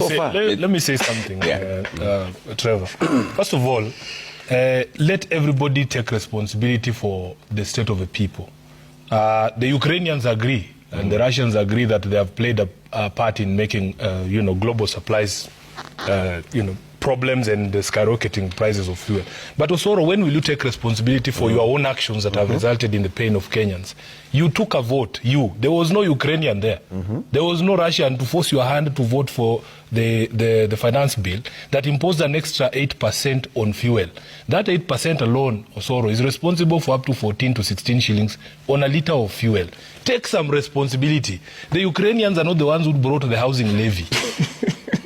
Let me say something, Trevor. First of all, let everybody take responsibility for the state of the people. The Ukrainians agree, and the Russians agree that they have played a part in making, global supplies, problems and the skyrocketing prices of fuel. But also, when will you take responsibility for your own actions that have resulted in the pain of Kenyans? You took a vote, there was no Ukrainian there. There was no Russian to force your hand to vote for the finance bill that imposed an extra 8% on fuel. That 8% alone, Osoro, is responsible for up to 14 to 16 shillings on a liter of fuel. Take some responsibility. The Ukrainians are not the ones who brought the housing levy.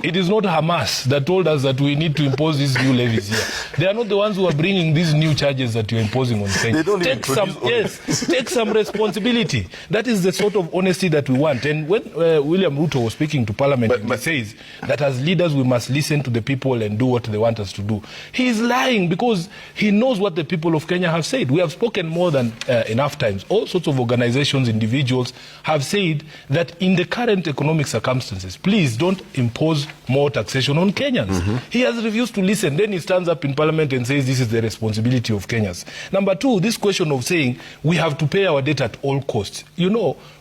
It is not Hamas that told us that we need to impose these new levies here. They are not the ones who are bringing these new charges that you're imposing on Kenya. Take some responsibility. That is the sort of honesty that we want. And when William Ruto was speaking to Parliament, he says that as leaders we must listen to the people and do what they want us to do. He is lying because he knows what the people of Kenya have said. We have spoken more than enough times. All sorts of organizations, individuals have said that in the current economic circumstances, please don't impose more taxation on Kenyans. He has refused to listen. Then he stands up in Parliament and says this is the responsibility of Kenyans. Number two, this question of saying we have to pay our debt at all costs.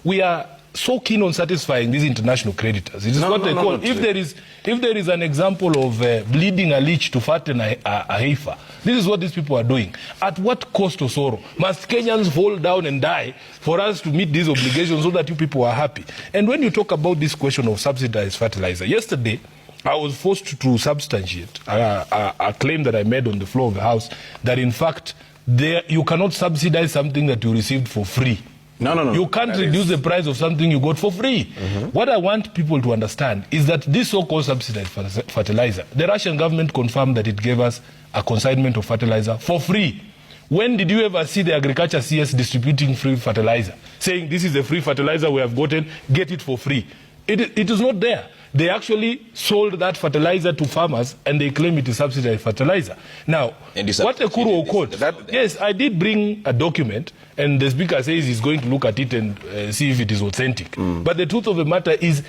We are so keen on satisfying these international creditors. It is what they call. If there is an example of bleeding a leech to fatten a heifer, this is what these people are doing. At what cost, Osoro? Must Kenyans fall down and die for us to meet these obligations so that you people are happy? And when you talk about this question of subsidized fertilizer, yesterday I was forced to substantiate a claim that I made on the floor of the House that in fact you cannot subsidize something that you received for free. No. You can't reduce the price of something you got for free. What I want people to understand is that this so-called subsidized fertilizer, the Russian government confirmed that it gave us a consignment of fertilizer for free. When did you ever see the Agriculture CS distributing free fertilizer, saying this is a free fertilizer we have gotten, get it for free? It is not there. They actually sold that fertilizer to farmers and they claim it is subsidized fertilizer. Now, what Ekuru Okot, yes, I did bring a document and the speaker says he's going to look at it and see if it is authentic. But the truth of the matter is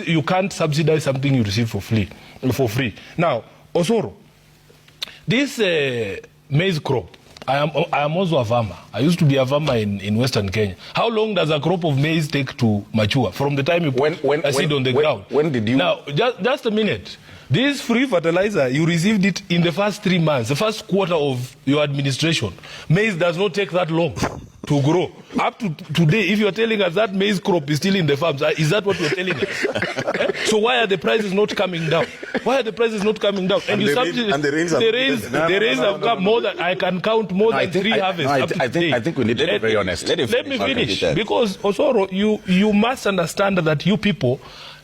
you can't subsidize something you receive for free. Now, Osoro, this maize crop, I am also a farmer. I used to be a farmer in Western Kenya. How long does a crop of maize take to mature from the time you put a seed on the ground? When did you... Now, just a minute. This free fertilizer, you received it in the first 3 months, the first quarter of your administration. Maize does not take that long to grow. Up to today, if you're telling us that maize crop is still in the farms, is that what you're telling us? So why are the prices not coming down? Why are the prices not coming down? And the rains have come more than, I can count more than 3 harvests. I think we need to be very honest. Let me finish. Because, Osoro, you must understand that you people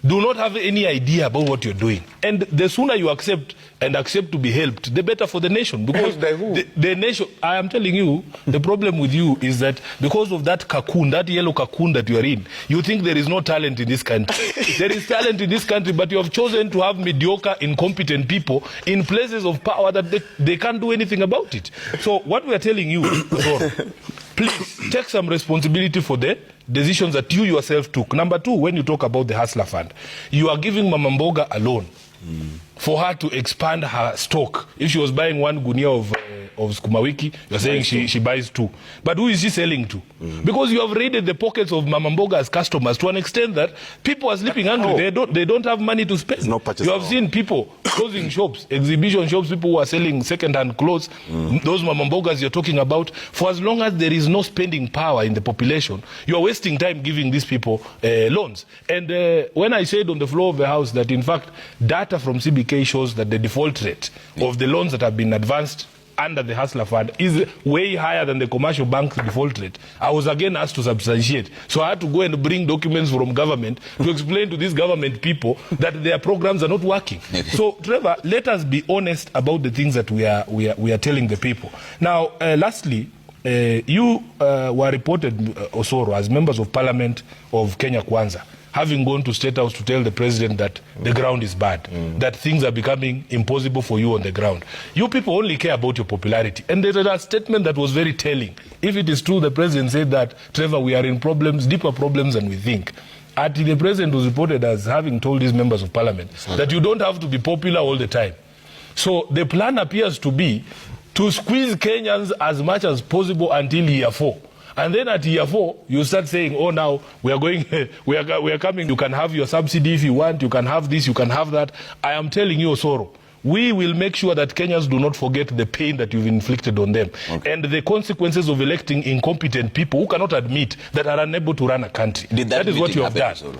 do not have any idea about what you're doing. And the sooner you accept to be helped, the better for the nation. Because the nation, I am telling you, the problem with you is that because of that cocoon, that yellow cocoon that you are in, you think there is no talent in this country. There is talent in this country, but you have chosen to have mediocre, incompetent people in places of power that they can't do anything about it. So what we are telling you, please take some responsibility for the decisions that you yourself took. Number two, when you talk about the Hustler Fund, you are giving Mama Mboga a loan for her to expand her stock. If she was buying 1 gunia of Sukuma Wiki, you're saying she buys 2. But who is she selling to? Because you have raided the pockets of Mama Mboga's customers to an extent that people are sleeping hungry. They don't have money to spend. You have seen people closing shops, exhibition shops, people who are selling second-hand clothes. Those Mama Mbogas you're talking about. For as long as there is no spending power in the population, you are wasting time giving these people loans. And when I said on the floor of the House that in fact data from CBK shows that the default rate of the loans that have been advanced under the Hustler Fund is way higher than the commercial bank's default rate, I was again asked to substantiate. So I had to go and bring documents from government to explain to these government people that their programs are not working. So, Trevor, let us be honest about the things that we are telling the people. Now, lastly, you were reported, Osoro, as members of Parliament of Kenya Kwanza, having gone to State House to tell the president that the ground is bad, that things are becoming impossible for you on the ground. You people only care about your popularity. And there's a statement that was very telling. If it is true, the president said that, Trevor, we are in problems, deeper problems than we think. the president was reported as having told his members of parliament that you don't have to be popular all the time. So the plan appears to be to squeeze Kenyans as much as possible until year 4. And then at year 4, you start saying, oh, now we are going, we are coming, you can have your subsidy if you want, you can have this, you can have that. I am telling you, Osoro, we will make sure that Kenyans do not forget the pain that you've inflicted on them. Okay. And the consequences of electing incompetent people who cannot admit that are unable to run a country. That is what you have done.